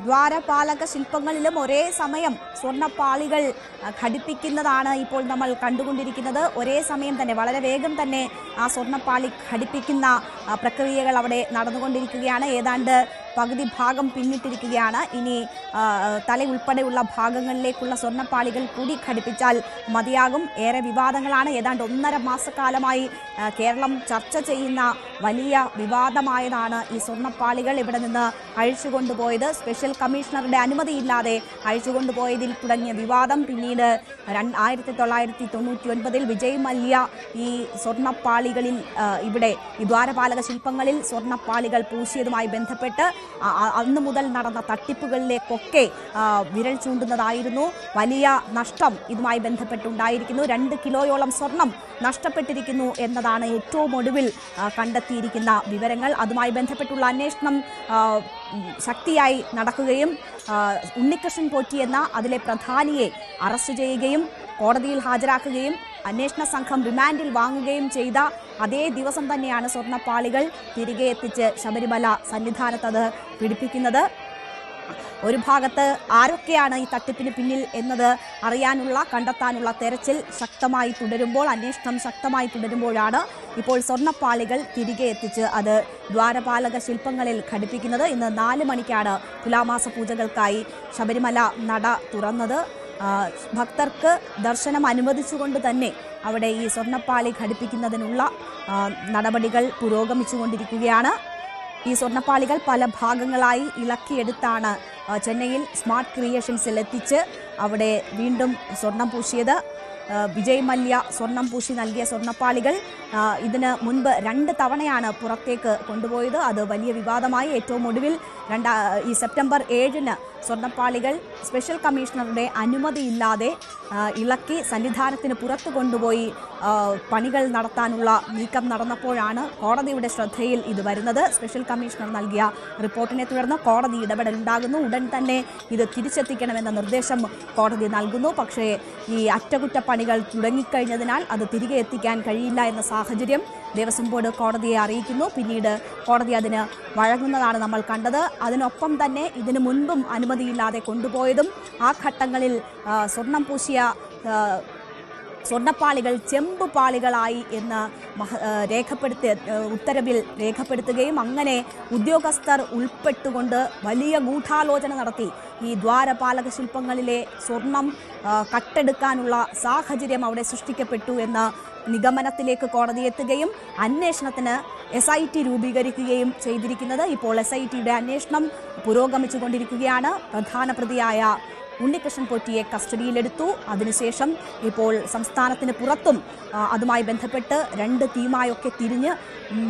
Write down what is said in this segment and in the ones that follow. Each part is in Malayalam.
ദ്വാരപാലക ശില്പങ്ങളിലും ഒരേ സമയം സ്വർണ്ണപ്പാളികൾ ഘടിപ്പിക്കുന്നതാണ് ഇപ്പോൾ നമ്മൾ കണ്ടുകൊണ്ടിരിക്കുന്നത്. ഒരേ സമയം തന്നെ വളരെ വേഗം തന്നെ ആ സ്വർണ്ണപ്പാളി ഘടിപ്പിക്കുന്ന പ്രക്രിയകൾ അവിടെ നടന്നുകൊണ്ടിരിക്കുകയാണ്. ഏതാണ്ട് പകുതി ഭാഗം പിന്നിട്ടിരിക്കുകയാണ്. ഇനി തല ഉൾപ്പെടെയുള്ള ഭാഗങ്ങളിലേക്കുള്ള സ്വർണ്ണപ്പാളികൾ കൂടി ഘടിപ്പിച്ചാൽ മതിയാകും. ഏറെ വിവാദങ്ങളാണ്. ഏതാണ്ട് 1.5 മാസക്കാലമായി കേരളം ചർച്ച ചെയ്യുന്ന വലിയ വിവാദമായതാണ് ഈ സ്വർണ്ണപ്പാളികൾ ഇവിടെ നിന്ന് അഴിച്ചുകൊണ്ടുപോയത്. സ്പെഷ്യൽ കമ്മീഷണറുടെ അനുമതിയില്ലാതെ അഴിച്ചുകൊണ്ടുപോയതിൽ തുടങ്ങിയ വിവാദം പിന്നീട് 1999 വിജയ് മല്യ ഈ സ്വർണ്ണപ്പാളികളിൽ ഇവിടെ ഈ ദ്വാരപാലക ശില്പങ്ങളിൽ സ്വർണ്ണപ്പാളികൾ പൂശിയതുമായി ബന്ധപ്പെട്ട് അന്ന് മുതൽ നടന്ന തട്ടിപ്പുകളിലേക്കൊക്കെ വിരൽ ചൂണ്ടുന്നതായിരുന്നു. വലിയ നഷ്ടം ഇതുമായി ബന്ധപ്പെട്ടുണ്ടായിരിക്കുന്നു. 2 കിലോയോളം സ്വർണം നഷ്ടപ്പെട്ടിരിക്കുന്നു എന്നതാണ് ഏറ്റവും ഒടുവിൽ കണ്ടെത്തിയിരിക്കുന്ന വിവരങ്ങൾ. അതുമായി ബന്ധപ്പെട്ടുള്ള അന്വേഷണം ശക്തിയായി നടക്കുകയും ഉണ്ണികൃഷ്ണൻ പോറ്റി എന്ന അതിലെ പ്രധാനിയെ അറസ്റ്റ് ചെയ്യുകയും കോടതിയിൽ ഹാജരാക്കുകയും അന്വേഷണ സംഘം റിമാൻഡിൽ വാങ്ങുകയും ചെയ്ത അതേ ദിവസം തന്നെയാണ് സ്വർണ്ണപ്പാളികൾ തിരികെ എത്തിച്ച് ശബരിമല സന്നിധാനത്ത് അത് പിടിപ്പിക്കുന്നത്. ഒരു ഭാഗത്ത് ആരൊക്കെയാണ് ഈ തട്ടിപ്പിന് പിന്നിൽ എന്നത് അറിയാനുള്ള കണ്ടെത്താനുള്ള തെരച്ചിൽ ശക്തമായി തുടരുമ്പോൾ, അന്വേഷണം ശക്തമായി തുടരുമ്പോഴാണ് ഇപ്പോൾ സ്വർണ്ണപ്പാളികൾ തിരികെ എത്തിച്ച് അത് ദ്വാരപാലക ശില്പങ്ങളിൽ ഘടിപ്പിക്കുന്നത്. ഇന്ന് 4 മണിക്കാണ് തുലാമാസ പൂജകൾക്കായി ശബരിമല നട തുറന്നത്. ഭക്തർക്ക് ദർശനം അനുവദിച്ചുകൊണ്ട് തന്നെ അവിടെ ഈ സ്വർണ്ണപ്പാളി ഘടിപ്പിക്കുന്നതിനുള്ള നടപടികൾ പുരോഗമിച്ചുകൊണ്ടിരിക്കുകയാണ്. ഈ സ്വർണ്ണപ്പാളികൾ പല ഭാഗങ്ങളായി ഇളക്കിയെടുത്താണ് ചെന്നൈയിൽ സ്മാർട്ട് ക്രിയേഷൻസിൽ എത്തിച്ച് അവിടെ വീണ്ടും സ്വർണം പൂശിയത്. വിജയ് മല്യ സ്വർണം പൂശി നൽകിയ സ്വർണ്ണപ്പാളികൾ ഇതിന് മുൻപ് 2 തവണയാണ് പുറത്തേക്ക് കൊണ്ടുപോയത്. അത് വലിയ വിവാദമായി. ഏറ്റവും ഒടുവിൽ ഈ സെപ്റ്റംബർ 7-ന് സ്വർണ്ണപ്പാളികൾ സ്പെഷ്യൽ കമ്മീഷണറുടെ അനുമതിയില്ലാതെ ഇളക്കി സന്നിധാനത്തിന് പുറത്തു കൊണ്ടുപോയി പണികൾ നടത്താനുള്ള നീക്കം നടന്നപ്പോഴാണ് കോടതിയുടെ ശ്രദ്ധയിൽ ഇത് വരുന്നത്. സ്പെഷ്യൽ കമ്മീഷണർ നൽകിയ റിപ്പോർട്ടിനെ തുടർന്ന് കോടതി ഇടപെടലുണ്ടാകുന്നു. ഉടൻ തന്നെ ഇത് തിരിച്ചെത്തിക്കണമെന്ന നിർദ്ദേശം കോടതി നൽകുന്നു. പക്ഷേ ഈ അറ്റകുറ്റപ്പണികൾ തുടങ്ങിക്കഴിഞ്ഞതിനാൽ അത് തിരികെ എത്തിക്കാൻ കഴിയില്ല എന്ന സാഹചര്യം ദേവസ്വം ബോർഡ് കോടതിയെ അറിയിക്കുന്നു. പിന്നീട് കോടതി അതിന് വഴങ്ങുന്നതാണ് നമ്മൾ കണ്ടത്. അതിനൊപ്പം തന്നെ ഇതിനു മുൻപും അനുമതിയില്ലാതെ കൊണ്ടുപോയതും ആ ഘട്ടങ്ങളിൽ സ്വർണം പൂശിയ സ്വർണ്ണപ്പാളികൾ ചെമ്പ് പാളികളായി എന്ന് ഉത്തരവിൽ രേഖപ്പെടുത്തുകയും അങ്ങനെ ഉദ്യോഗസ്ഥർ ഉൾപ്പെട്ടുകൊണ്ട് വലിയ ഗൂഢാലോചന നടത്തി ഈ ദ്വാരപാലക ശില്പങ്ങളിലെ സ്വർണം കട്ടെടുക്കാനുള്ള സാഹചര്യം അവിടെ സൃഷ്ടിക്കപ്പെട്ടു എന്ന നിഗമനത്തിലേക്ക് കോടതി എത്തുകയും അന്വേഷണത്തിന് SIT രൂപീകരിക്കുകയും ചെയ്തിരിക്കുന്നത്. ഇപ്പോൾ SITയുടെ അന്വേഷണം പുരോഗമിച്ചുകൊണ്ടിരിക്കുകയാണ്. പ്രധാന പ്രതിയായ ഉണ്ണികൃഷ്ണൻ പോറ്റിയെ കസ്റ്റഡിയിലെടുത്തു. അതിനുശേഷം ഇപ്പോൾ സംസ്ഥാനത്തിന് പുറത്തും അതുമായി ബന്ധപ്പെട്ട് 2 ടീമായൊക്കെ തിരിഞ്ഞ്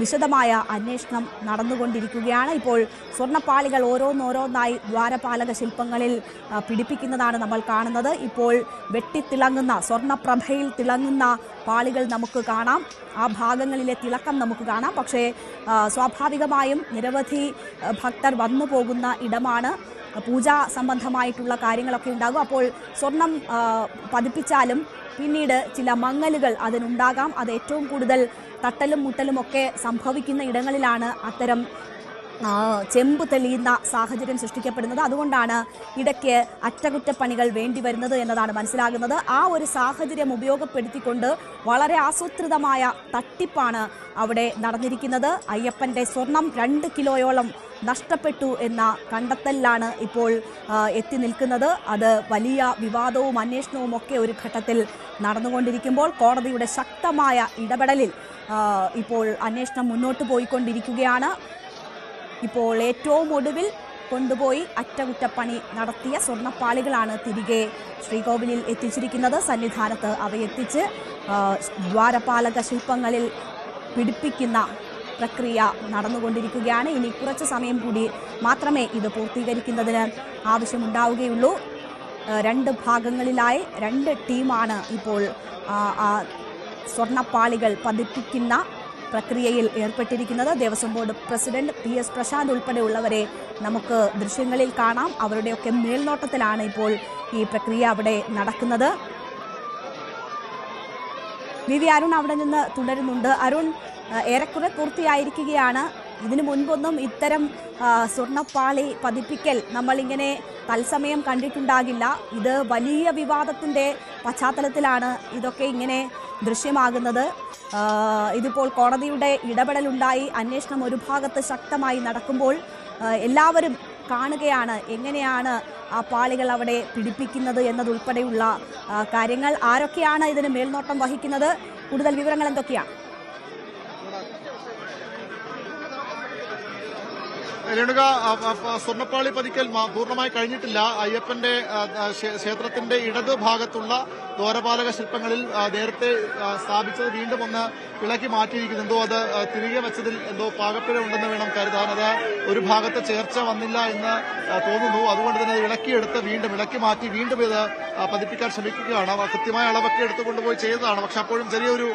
വിശദമായ അന്വേഷണം നടന്നുകൊണ്ടിരിക്കുകയാണ്. ഇപ്പോൾ സ്വർണ്ണപ്പാളികൾ ഓരോന്നോരോന്നായി ദ്വാരപാലക ശില്പങ്ങളിൽ പിടിപ്പിക്കുന്നതാണ് നമ്മൾ കാണുന്നത്. ഇപ്പോൾ വെട്ടിത്തിളങ്ങുന്ന സ്വർണ്ണപ്രഭയിൽ തിളങ്ങുന്ന പാളികൾ നമുക്ക് കാണാം. ആ ഭാഗങ്ങളിലെ തിളക്കം നമുക്ക് കാണാം. പക്ഷേ സ്വാഭാവികമായും നിരവധി ഭക്തർ വന്നു പോകുന്ന ഇടമാണ്. പൂജാ സംബന്ധമായിട്ടുള്ള കാര്യങ്ങളൊക്കെ ഉണ്ടാകും. അപ്പോൾ സ്വർണം പതിപ്പിച്ചാലും പിന്നീട് ചില മങ്ങലുകൾ അതിനുണ്ടാകാം. അത് ഏറ്റവും കൂടുതൽ തട്ടലും മുട്ടലും ഒക്കെ സംഭവിക്കുന്ന ഇടങ്ങളിലാണ് അത്തരം ചെമ്പ് തെളിയുന്ന സാഹചര്യം സൃഷ്ടിക്കപ്പെടുന്നത്. അതുകൊണ്ടാണ് ഇടയ്ക്ക് അറ്റകുറ്റപ്പണികൾ വേണ്ടി വരുന്നത് എന്നതാണ് മനസ്സിലാകുന്നത്. ആ ഒരു സാഹചര്യം ഉപയോഗപ്പെടുത്തിക്കൊണ്ട് വളരെ ആസൂത്രിതമായ തട്ടിപ്പാണ് അവിടെ നടന്നിരിക്കുന്നത്. അയ്യപ്പൻ്റെ സ്വർണം 2 കിലോയോളം നഷ്ടപ്പെട്ടു എന്ന കണ്ടെത്തലിലാണ് ഇപ്പോൾ എത്തി നിൽക്കുന്നത്. അത് വലിയ വിവാദവും അന്വേഷണവും ഒക്കെ ഒരു ഘട്ടത്തിൽ നടന്നുകൊണ്ടിരിക്കുമ്പോൾ കോടതിയുടെ ശക്തമായ ഇടപെടലിൽ ഇപ്പോൾ അന്വേഷണം മുന്നോട്ട് പോയിക്കൊണ്ടിരിക്കുകയാണ്. ഇപ്പോൾ ഏറ്റവും ഒടുവിൽ കൊണ്ടുപോയി അറ്റകുറ്റപ്പണി നടത്തിയ സ്വർണ്ണപ്പാളികളാണ് തിരികെ ശ്രീകോവിലിൽ എത്തിച്ചിരിക്കുന്നത്. സന്നിധാനത്ത് അവയെത്തിച്ച് ദ്വാരപാലക ശില്പങ്ങളിൽ പിടിപ്പിക്കുന്ന പ്രക്രിയ നടന്നുകൊണ്ടിരിക്കുകയാണ്. ഇനി കുറച്ച് സമയം കൂടി മാത്രമേ ഇത് പൂർത്തീകരിക്കുന്നതിന് ആവശ്യമുണ്ടാവുകയുള്ളൂ. 2 ഭാഗങ്ങളിലായി 2 ടീമാണ് ഇപ്പോൾ സ്വർണ്ണപ്പാളികൾ പതിപ്പിക്കുന്ന പ്രക്രിയയിൽ ഏർപ്പെട്ടിരിക്കുന്നത്. Devaswom board president PS Prashanth ഉൾപ്പെടെയുള്ളവരെ നമുക്ക് ദൃശ്യങ്ങളിൽ കാണാം. അവരുടെയൊക്കെ മേൽനോട്ടത്തിലാണ് ഇപ്പോൾ ഈ പ്രക്രിയ അവിടെ നടക്കുന്നത്. VV അരുൺ അവിടെ നിന്ന് തുടരുന്നുണ്ട്. അരുൺ, ഏറെക്കുറെ പൂർത്തിയായിരിക്കുകയാണ് ഇതിനു മുൻപൊന്നും ഇത്തരം സ്വർണ്ണപ്പാളി പതിപ്പിക്കൽ നമ്മളിങ്ങനെ തത്സമയം കണ്ടിട്ടുണ്ടാകില്ല. ഇത് വലിയ വിവാദത്തിൻ്റെ പശ്ചാത്തലത്തിലാണ് ഇതൊക്കെ ഇങ്ങനെ ദൃശ്യമാകുന്നത്. ഇതിപ്പോൾ കോടതിയുടെ ഇടപെടലുണ്ടായി അന്വേഷണം ഒരു ഭാഗത്ത് ശക്തമായി നടക്കുമ്പോൾ എല്ലാവരും കാണുകയാണ് എങ്ങനെയാണ് ആ പാളികൾ അവിടെ പിടിപ്പിക്കുന്നത് എന്നതുൾപ്പെടെയുള്ള കാര്യങ്ങൾ. ആരൊക്കെയാണ് ഇതിന് മേൽനോട്ടം വഹിക്കുന്നത്? കൂടുതൽ വിവരങ്ങൾ എന്തൊക്കെയാണ്? രേണുക, സ്വർണ്ണപ്പാളി പതിക്കൽ പൂർണ്ണമായി കഴിഞ്ഞിട്ടില്ല. അയ്യപ്പന്റെ ക്ഷേത്രത്തിന്റെ ഇടത് ഭാഗത്തുള്ള ദ്വാരപാലക ശില്പങ്ങളിൽ നേരത്തെ സ്ഥാപിച്ചത് വീണ്ടും ഒന്ന് ഇളക്കി മാറ്റിയിരിക്കുന്നു. എന്തോ അത് തിരികെ വെച്ചതിൽ എന്തോ പാകപ്പിഴ ഉണ്ടെന്ന് വേണം കരുതാൻ. അത് ഒരു ഭാഗത്ത് ചേർച്ച വന്നില്ല എന്ന് തോന്നുന്നു. അതുകൊണ്ട് തന്നെ ഇളക്കിയെടുത്ത് വീണ്ടും ഇളക്കി മാറ്റി വീണ്ടും ഇത് പതിപ്പിക്കാൻ ശ്രമിക്കുകയാണ്. കൃത്യമായ അളവൊക്കെ എടുത്തുകൊണ്ടുപോയി ചെയ്തതാണ്. പക്ഷെ അപ്പോഴും ചെറിയൊരു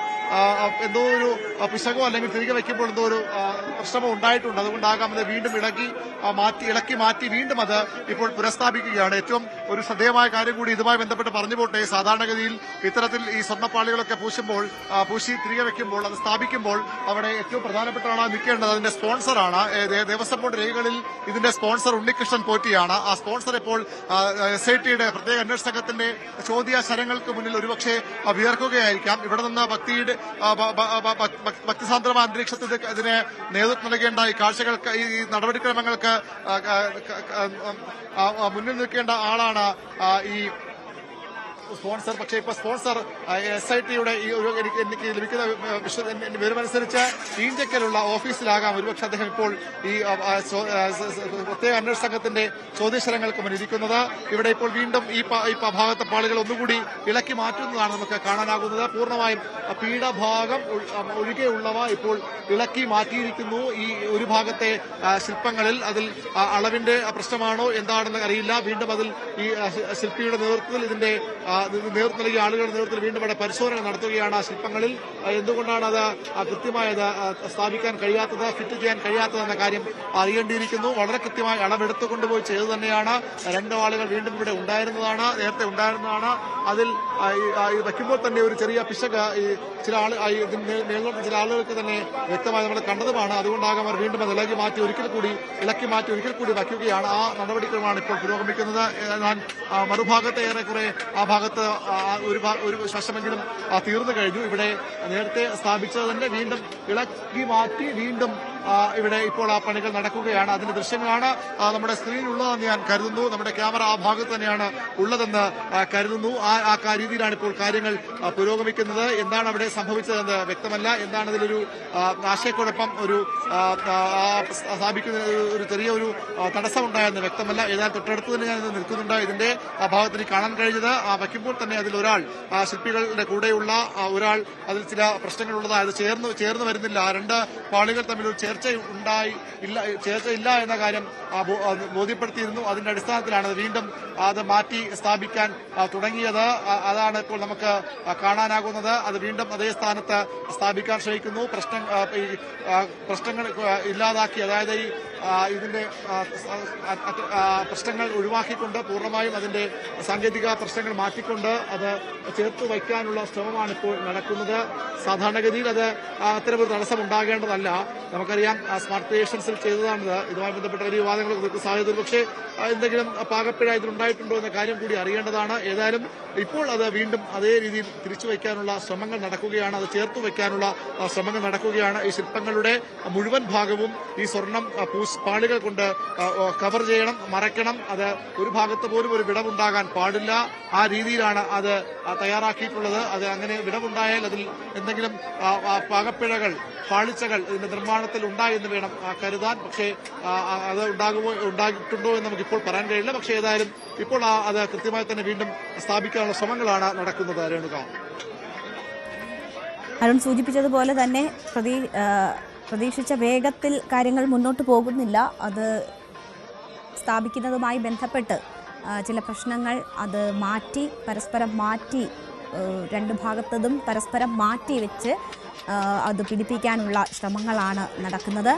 എന്തോ ഒരു പിശകോ അല്ലെങ്കിൽ തിരികെ വയ്ക്കുമ്പോൾ എന്തോ ഒരു പ്രശ്നമോ ഉണ്ടായിട്ടുണ്ട്. അതുകൊണ്ടാകാം അത് വീണ്ടും ഇളക്കി മാറ്റി വീണ്ടും അത് ഇപ്പോൾ പുനഃസ്ഥാപിക്കുകയാണ്. ഏറ്റവും ഒരു ശ്രദ്ധേയമായ കാര്യം കൂടി ഇതുമായി ബന്ധപ്പെട്ട് പറഞ്ഞു പോട്ടെ. സാധാരണഗതിയിൽ ഇത്തരത്തിൽ ഈ സ്വർണ്ണപ്പാളികളൊക്കെ പൂശി തിരികെ വെക്കുമ്പോൾ അത് സ്ഥാപിക്കുമ്പോൾ അവിടെ ഏറ്റവും പ്രധാനപ്പെട്ടതാണ് നിൽക്കേണ്ടത് അതിന്റെ സ്പോൺസറാണ്. ദേവസ്വം ബോർഡ് രേഖകളിൽ ഇതിന്റെ സ്പോൺസർ ഉണ്ണികൃഷ്ണൻ പോറ്റിയാണ്. ആ സ്പോൺസർ ഇപ്പോൾ SITയുടെ പ്രത്യേക അന്വേഷണ സംഘത്തിന്റെ ചോദ്യാശരങ്ങൾക്ക് മുന്നിൽ ഒരുപക്ഷെ വിയർക്കുകയായിരിക്കാം. ഇവിടെ നിന്ന് ഭക്തിസാന്ദ്രമായ അന്തരീക്ഷത്തിൽ ഇതിനെ നേതൃത്വം നൽകേണ്ട ഈ കാഴ്ചകൾക്ക് ഈ നടപടിക്രമങ്ങൾക്ക് മുന്നിൽ നിൽക്കേണ്ട ആളാണ് ഈ സ്പോൺസർ. പക്ഷേ ഇപ്പൊ സ്പോൺസർ SITയുടെ ഈ ഒരു എനിക്ക് ലഭിക്കുന്ന വിവരമനുസരിച്ച് ഈഞ്ചക്കലുള്ള ഓഫീസിലാകാം. ഒരുപക്ഷെ അദ്ദേഹം ഇപ്പോൾ ഈ പ്രത്യേക അന്വേഷണ സംഘത്തിന്റെ ചോദ്യശരങ്ങൾക്ക് മുന്നിരിക്കുന്നത്. ഇവിടെ ഇപ്പോൾ വീണ്ടും ഈ ഭാഗത്തെ പാളികൾ ഒന്നുകൂടി ഇളക്കി മാറ്റുന്നതാണ് നമുക്ക് കാണാനാകുന്നത്. പൂർണ്ണമായും പീഠഭാഗം ഒഴികെയുള്ളവ ഇപ്പോൾ ഇളക്കി മാറ്റിയിരിക്കുന്നു. ഈ ഒരു ഭാഗത്തെ ശില്പങ്ങളിൽ അതിൽ അളവിന്റെ പ്രശ്നമാണോ എന്താണെന്ന് അറിയില്ല. വീണ്ടും അതിൽ ഈ ശില്പിയുടെ നേതൃത്വത്തിൽ ഇതിന്റെ നേതൃത്വം നൽകിയ ആളുകളുടെ നേതൃത്വത്തിൽ വീണ്ടും ഇവിടെ പരിശോധന നടത്തുകയാണ്. ആ ശില്പങ്ങളിൽ എന്തുകൊണ്ടാണ് അത് കൃത്യമായത് സ്ഥാപിക്കാൻ കഴിയാത്തത്, ഫിറ്റ് ചെയ്യാൻ കഴിയാത്തതെന്ന കാര്യം അറിയേണ്ടിയിരിക്കുന്നു. വളരെ കൃത്യമായി അളവെടുത്തു കൊണ്ടുപോയി ചെയ്തു തന്നെയാണ്. 2 ആളുകൾ വീണ്ടും ഇവിടെ നേരത്തെ ഉണ്ടായിരുന്നതാണ്. അതിൽ വയ്ക്കുമ്പോൾ തന്നെ ഒരു ചെറിയ പിശക് ചില മേൽനോട്ടം ചില ആളുകൾക്ക് തന്നെ വ്യക്തമായി നമ്മൾ കണ്ടതുമാണ്. അതുകൊണ്ടാകാം അവർ വീണ്ടും അത് ഇളക്കി മാറ്റി ഒരിക്കൽ കൂടി വയ്ക്കുകയാണ്. ആ നടപടിക്രമമാണ് ഇപ്പോൾ പുരോഗമിക്കുന്നത്. എന്നാൽ മറുഭാഗത്തെ ഏറെക്കുറെ ആ ഭാഗത്ത് ഒരു വശമെങ്കിലും തീർന്നു കഴിഞ്ഞു. ഇവിടെ നേരത്തെ സ്ഥാപിച്ചത് തന്നെ വീണ്ടും ഇളക്കി മാറ്റി വീണ്ടും ഇവിടെ ഇപ്പോൾ ആ പണികൾ നടക്കുകയാണ്. അതിന്റെ ദൃശ്യങ്ങളാണ് നമ്മുടെ സ്ക്രീനിലുള്ളതെന്ന് ഞാൻ കരുതുന്നു. നമ്മുടെ ക്യാമറ ആ ഭാഗത്ത് തന്നെയാണ് ഉള്ളതെന്ന് കരുതുന്നു. ആ രീതിയിലാണ് ഇപ്പോൾ കാര്യങ്ങൾ പുരോഗമിക്കുന്നത്. എന്താണ് അവിടെ സംഭവിച്ചതെന്ന് വ്യക്തമല്ല. എന്താണ് ഇതിലൊരു ആശയക്കുഴപ്പം സ്ഥാപിക്കുന്ന ഒരു ചെറിയൊരു തടസ്സമുണ്ടായെന്ന് വ്യക്തമല്ല. ഏതായാലും തൊട്ടടുത്ത് തന്നെ ഞാൻ നിൽക്കുന്നുണ്ട്. ഇതിന്റെ ഭാഗത്തിന് കാണാൻ കഴിഞ്ഞത് വയ്ക്കുമ്പോൾ തന്നെ അതിലൊരാൾ ശില്പികളുടെ കൂടെയുള്ള ഒരാൾ അതിൽ ചില പ്രശ്നങ്ങളുള്ളതായത് ചേർന്ന് വരുന്നില്ല. 2 പാളികൾ തമ്മിൽ ഒരു ചേർച്ച ഇല്ല എന്ന കാര്യം ബോധ്യപ്പെടുത്തിയിരുന്നു. അതിന്റെ അടിസ്ഥാനത്തിലാണ് വീണ്ടും അത് മാറ്റി സ്ഥാപിക്കാൻ തുടങ്ങിയത്. അതാണ് ഇപ്പോൾ നമുക്ക് കാണാനാകുന്നത്. അത് വീണ്ടും അതേ സ്ഥാനത്ത് സ്ഥാപിക്കാൻ ശ്രമിക്കുന്നു. പ്രശ്നങ്ങൾ ഇല്ലാതാക്കി, അതായത് ഇതിന്റെ പ്രശ്നങ്ങൾ ഒഴിവാക്കിക്കൊണ്ട് പൂർണ്ണമായും അതിന്റെ സാങ്കേതിക പ്രശ്നങ്ങൾ മാറ്റിക്കൊണ്ട് അത് ചേർത്ത് വയ്ക്കാനുള്ള ശ്രമമാണ് ഇപ്പോൾ നടക്കുന്നത്. സാധാരണഗതിയിൽ അത് അത്തരമൊരു തടസ്സം ഉണ്ടാകേണ്ടതല്ല. നമുക്കറിയാം സ്മാർട്ട് ക്രിയേഷൻസിൽ ചെയ്തതാണിത്. ഇതുമായി ബന്ധപ്പെട്ട വലിയ വിവാദങ്ങൾക്ക് സാധ്യത. പക്ഷേ എന്തെങ്കിലും പാകപ്പിഴ ഇതിലുണ്ടായിട്ടുണ്ടോ എന്ന കാര്യം കൂടി അറിയേണ്ടതാണ്. ഏതായാലും ഇപ്പോൾ അത് വീണ്ടും അതേ രീതിയിൽ തിരിച്ചു വയ്ക്കാനുള്ള ശ്രമങ്ങൾ നടക്കുകയാണ്. അത് ചേർത്ത് വയ്ക്കാനുള്ള ശ്രമങ്ങൾ നടക്കുകയാണ്. ഈ ശില്പങ്ങളുടെ മുഴുവൻ ഭാഗവും ഈ സ്വർണം പാളികൾ കൊണ്ട് കവർ ചെയ്യണം, മറയ്ക്കണം. അത് ഒരു ഭാഗത്ത് പോലും ഒരു വിടവുണ്ടാകാൻ പാടില്ല. ആ രീതിയിലാണ് അത് തയ്യാറാക്കിയിട്ടുള്ളത്. അത് അങ്ങനെ വിടവുണ്ടായാൽ അതിൽ എന്തെങ്കിലും പാകപ്പിഴകൾ, പാളിച്ചകൾ ഇതിന്റെ നിർമ്മാണത്തിൽ ഉണ്ടായി എന്ന് വേണം കരുതാൻ. പക്ഷേ അത് ഉണ്ടായിട്ടുണ്ടോ എന്ന് നമുക്കിപ്പോൾ പറയാൻ കഴിയില്ല. പക്ഷേ ഏതായാലും ഇപ്പോൾ അത് കൃത്യമായി തന്നെ വീണ്ടും സ്ഥാപിക്കാനുള്ള ശ്രമങ്ങളാണ് നടക്കുന്നത്. രേണുക, അരുൺ സൂചിപ്പിച്ചതുപോലെ തന്നെ പ്രതീക്ഷിച്ച വേഗത്തിൽ കാര്യങ്ങൾ മുന്നോട്ട് പോകുന്നില്ല. അത് സ്ഥാപിക്കുന്നതുമായി ബന്ധപ്പെട്ട് ചില പ്രശ്നങ്ങൾ അത് പരസ്പരം മാറ്റി 2 ഭാഗത്തതും പരസ്പരം മാറ്റി വെച്ച് അത് പിടിപ്പിക്കാനുള്ള ശ്രമങ്ങളാണ് നടക്കുന്നത്.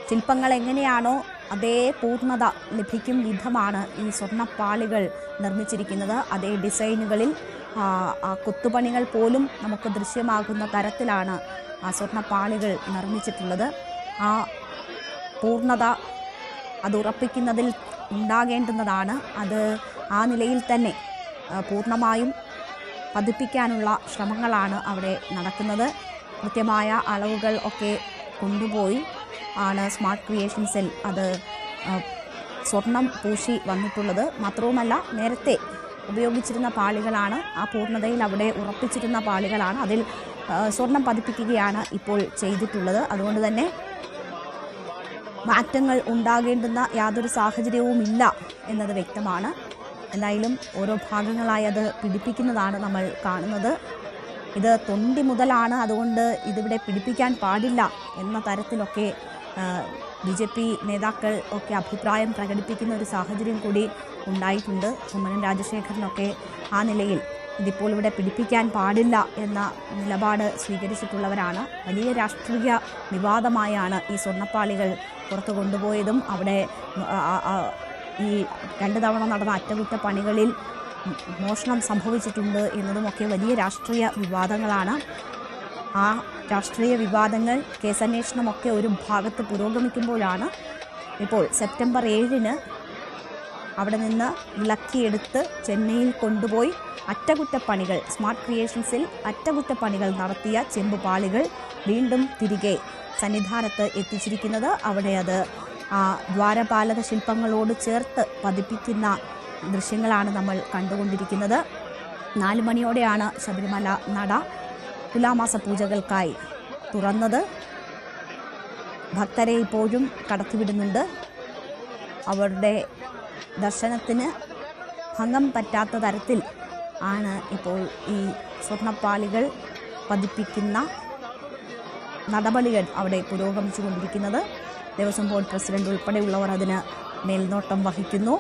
ശില്പങ്ങൾ എങ്ങനെയാണോ അതേ പൂർണ്ണത ലഭിക്കും വിധമാണ് ഈ സ്വർണ്ണപ്പാളികൾ നിർമ്മിച്ചിരിക്കുന്നത്. അതേ ഡിസൈനുകളിൽ കൊത്തുപണികൾ പോലും നമുക്ക് ദൃശ്യമാകുന്ന തരത്തിലാണ് ആ സ്വർണ്ണപ്പാളികൾ നിർമ്മിച്ചിട്ടുള്ളത്. ആ പൂർണ്ണത അത് ഉറപ്പിക്കുന്നതിൽ ഉണ്ടാകേണ്ടുന്നതാണ്. അത് ആ നിലയിൽ തന്നെ പൂർണ്ണമായും പതിപ്പിക്കാനുള്ള ശ്രമങ്ങളാണ് അവിടെ നടക്കുന്നത്. കൃത്യമായ അളവുകൾ ഒക്കെ കൊണ്ടുപോയി ആണ് സ്മാർട്ട് ക്രിയേഷൻ സെൽ അത് സ്വർണം പൂശി വന്നിട്ടുള്ളത്. മാത്രവുമല്ല, നേരത്തെ ഉപയോഗിച്ചിരുന്ന പാളികളാണ്, ആ പൂർണ്ണതയിൽ അവിടെ ഉറപ്പിച്ചിരുന്ന പാളികളാണ്. അതിൽ സ്വർണം പതിപ്പിക്കുകയാണ് ഇപ്പോൾ ചെയ്തിട്ടുള്ളത്. അതുകൊണ്ട് തന്നെ മാറ്റങ്ങൾ ഉണ്ടാകേണ്ടുന്ന യാതൊരു സാഹചര്യവുമില്ല എന്നത് വ്യക്തമാണ്. എന്തായാലും ഓരോ ഭാഗങ്ങളായി അത് പിടിപ്പിക്കുന്നതാണ് നമ്മൾ കാണുന്നത്. ഇത് തൊണ്ടി മുതലാണ്, അതുകൊണ്ട് ഇതിവിടെ പിടിപ്പിക്കാൻ പാടില്ല എന്ന തരത്തിലൊക്കെ BJP നേതാക്കൾ ഒക്കെ അഭിപ്രായം പ്രകടിപ്പിക്കുന്ന ഒരു സാഹചര്യം കൂടി ഉണ്ടായിട്ടുണ്ട്. കുമ്മനം രാജശേഖരനൊക്കെ ആ നിലയിൽ ഇതിപ്പോൾ ഇവിടെ പിടിപ്പിക്കാൻ പാടില്ല എന്ന നിലപാട് സ്വീകരിച്ചിട്ടുള്ളവരാണ്. വലിയ രാഷ്ട്രീയ വിവാദമായാണ് ഈ സ്വർണ്ണപ്പാളികൾ പുറത്തു കൊണ്ടുപോയതും അവിടെ ഈ 2 തവണ നടന്ന അറ്റകുറ്റപ്പണികളിൽ മോഷണം സംഭവിച്ചിട്ടുണ്ട് എന്നതുമൊക്കെ വലിയ രാഷ്ട്രീയ വിവാദങ്ങളാണ്. ആ രാഷ്ട്രീയ വിവാദങ്ങൾ, കേസന്വേഷണമൊക്കെ ഒരു ഭാഗത്ത് പുരോഗമിക്കുമ്പോഴാണ് ഇപ്പോൾ സെപ്റ്റംബർ 7-ന് അവിടെ നിന്ന് വിലക്കിയെടുത്ത് ചെന്നൈയിൽ കൊണ്ടുപോയി അറ്റകുറ്റപ്പണികൾ, സ്മാർട്ട് ക്രിയേഷൻസിൽ അറ്റകുറ്റപ്പണികൾ നടത്തിയ ചെമ്പുപാളികൾ വീണ്ടും തിരികെ സന്നിധാനത്ത് എത്തിച്ചിരിക്കുന്നത്. അവിടെ അത് ദ്വാരപാലക ശില്പങ്ങളോട് ചേർത്ത് പതിപ്പിക്കുന്ന ദൃശ്യങ്ങളാണ് നമ്മൾ കണ്ടുകൊണ്ടിരിക്കുന്നത്. 4 മണിയോടെയാണ് ശബരിമല നട തുലാമാസ പൂജകൾക്കായി തുറന്നത്. ഭക്തരെ ഇപ്പോഴും കടത്തിവിടുന്നുണ്ട്. അവരുടെ ദർശനത്തിന് ഭംഗം പറ്റാത്ത തരത്തിൽ ആണ് ഇപ്പോൾ ഈ സ്വർണ്ണപ്പാളികൾ പതിപ്പിക്കുന്ന നടപടികൾ അവിടെ പുരോഗമിച്ചു കൊണ്ടിരിക്കുന്നത്. ദേവസ്വം ബോർഡ് പ്രസിഡന്റ് ഉൾപ്പെടെയുള്ളവർ അതിന് മേൽനോട്ടം വഹിക്കുന്നു.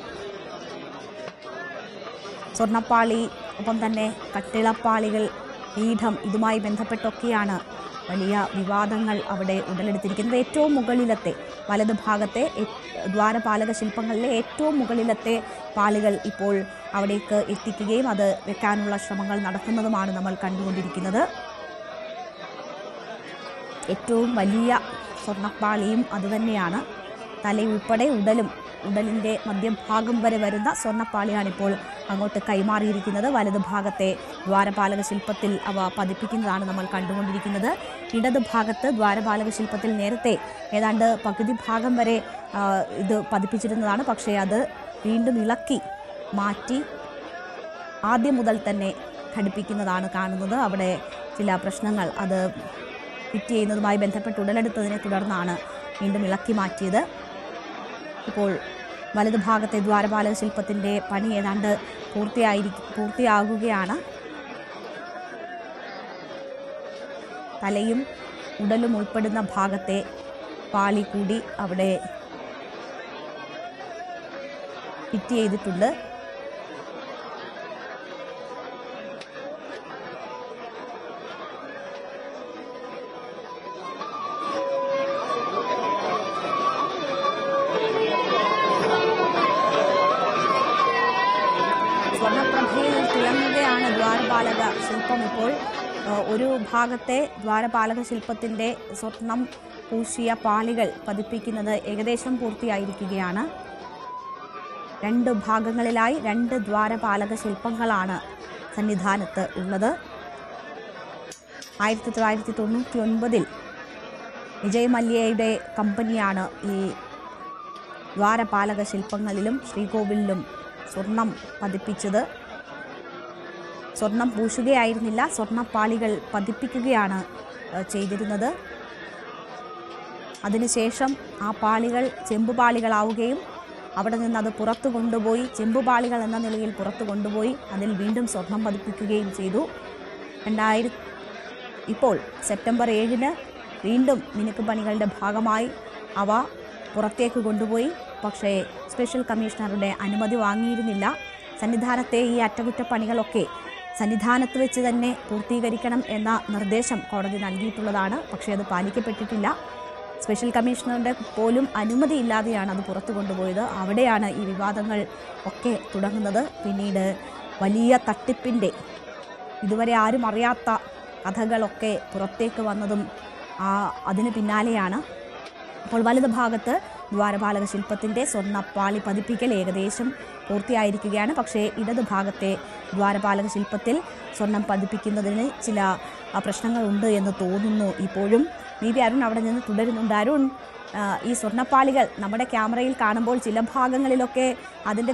സ്വർണ്ണപ്പാളി, ഒപ്പം തന്നെ കട്ടിളപ്പാളികൾ, പീഠം, ഇതുമായി ബന്ധപ്പെട്ടൊക്കെയാണ് വലിയ വിവാദങ്ങൾ അവിടെ ഉടലെടുത്തിരിക്കുന്നത്. ഏറ്റവും മുകളിലത്തെ വലതുഭാഗത്തെ ദ്വാരപാലക ശില്പങ്ങളിലെ ഏറ്റവും മുകളിലത്തെ പാളികൾ ഇപ്പോൾ അവിടേക്ക് എത്തിക്കുകയും അത് വെക്കാനുള്ള ശ്രമങ്ങൾ നടക്കുന്നതുമാണ് നമ്മൾ കണ്ടുകൊണ്ടിരിക്കുന്നത്. ഏറ്റവും വലിയ സ്വർണ്ണപ്പാളിയും അതുതന്നെയാണ്. തലയുൾപ്പെടെ ഉടലിൻ്റെ മധ്യഭാഗം വരെ വരുന്ന സ്വർണ്ണപ്പാളിയാണിപ്പോൾ അങ്ങോട്ട് കൈമാറിയിരിക്കുന്നത്. വലതുഭാഗത്തെ ദ്വാരപാലക ശില്പത്തിൽ അവ പതിപ്പിക്കുന്നതാണ് നമ്മൾ കണ്ടുകൊണ്ടിരിക്കുന്നത്. ഇടതുഭാഗത്ത് ദ്വാരപാലക ശില്പത്തിൽ നേരത്തെ ഏതാണ്ട് പകുതി ഭാഗം വരെ ഇത് പതിപ്പിച്ചിരുന്നതാണ്. പക്ഷേ അത് വീണ്ടും ഇളക്കി മാറ്റി ആദ്യം മുതൽ തന്നെ ഘടിപ്പിക്കുന്നതാണ് കാണുന്നത്. അവിടെ ചില പ്രശ്നങ്ങൾ അത് ഫിറ്റ് ചെയ്യുന്നതുമായി ബന്ധപ്പെട്ട് ഉടലെടുത്തതിനെ തുടർന്നാണ് വീണ്ടും ഇളക്കി മാറ്റിയത്. ഇപ്പോൾ വലതുഭാഗത്തെ ദ്വാരപാലക ശില്പത്തിൻ്റെ പണി ഏതാണ്ട് പൂർത്തിയാകുകയാണ്. തലയും ഉടലും ഉൾപ്പെടുന്ന ഭാഗത്തെ പാളി കൂടി അവിടെ ഫിറ്റ് ചെയ്തിട്ടുണ്ട്. സ്വർണ്ണപ്രഭയിൽ തിളങ്ങുകയാണ് ദ്വാരപാലക ശില്പം. ഇപ്പോൾ ഒരു ഭാഗത്തെ ദ്വാരപാലക ശില്പത്തിൻ്റെ സ്വർണം പൂശിയ പാളികൾ പതിപ്പിക്കുന്നത് ഏകദേശം പൂർത്തിയായിരിക്കുകയാണ്. 2 ഭാഗങ്ങളിലായി 2 ദ്വാരപാലക ശില്പങ്ങളാണ് സന്നിധാനത്ത് ഉള്ളത്. 1999 വിജയ് മല്യയുടെ കമ്പനിയാണ് ഈ ദ്വാരപാലക ശില്പങ്ങളിലും ശ്രീകോവിലിലും സ്വർണം പതിപ്പിച്ചത്. സ്വർണം പൂശുകയായിരുന്നില്ല, സ്വർണ്ണപ്പാളികൾ പതിപ്പിക്കുകയാണ് ചെയ്തിരുന്നത്. അതിനുശേഷം ആ പാളികൾ ചെമ്പുപാളികളാവുകയും അവിടെ നിന്ന് അത് പുറത്തു കൊണ്ടുപോയി ചെമ്പുപാളികൾ എന്ന നിലയിൽ പുറത്തു കൊണ്ടുപോയി അതിൽ വീണ്ടും സ്വർണം പതിപ്പിക്കുകയും ചെയ്തു. ഇപ്പോൾ സെപ്റ്റംബർ 7-ന് വീണ്ടും മിനുക്ക് പണികളുടെ ഭാഗമായി അവ പുറത്തേക്ക് കൊണ്ടുപോയി. പക്ഷേ സ്പെഷ്യൽ കമ്മീഷണറുടെ അനുമതി വാങ്ങിയിരുന്നില്ല. സന്നിധാനത്തെ ഈ അറ്റകുറ്റപ്പണികളൊക്കെ സന്നിധാനത്ത് വെച്ച് തന്നെ പൂർത്തീകരിക്കണം എന്ന നിർദ്ദേശം കോടതി നൽകിയിട്ടുള്ളതാണ്. പക്ഷേ അത് പാലിക്കപ്പെട്ടിട്ടില്ല. സ്പെഷ്യൽ കമ്മീഷണറുടെ പോലും അനുമതിയില്ലാതെയാണ് അത് പുറത്തു കൊണ്ടുപോയത്. അവിടെയാണ് ഈ വിവാദങ്ങൾ ഒക്കെ തുടങ്ങുന്നത്. പിന്നീട് വലിയ തട്ടിപ്പിൻ്റെ ഇതുവരെ ആരും അറിയാത്ത കഥകളൊക്കെ പുറത്തേക്ക് വന്നതും അതിന് പിന്നാലെയാണ് അപ്പോൾ വലത് ഭാഗത്ത് ദ്വാരപാലക ശില്പത്തിൻ്റെ സ്വർണ്ണപ്പാളി പതിപ്പിക്കൽ ഏകദേശം പൂർത്തിയായിരിക്കുകയാണ്. പക്ഷേ ഇടത് ഭാഗത്തെ ദ്വാരപാലക ശില്പത്തിൽ സ്വർണം പതിപ്പിക്കുന്നതിന് ചില പ്രശ്നങ്ങളുണ്ട് എന്ന് തോന്നുന്നു. ഇപ്പോഴും വി വി അരുൺ അവിടെ നിന്ന് തുടരുന്നുണ്ട്. അരുൺ, ഈ സ്വർണ്ണപ്പാളികൾ നമ്മുടെ ക്യാമറയിൽ കാണുമ്പോൾ ചില ഭാഗങ്ങളിലൊക്കെ അതിൻ്റെ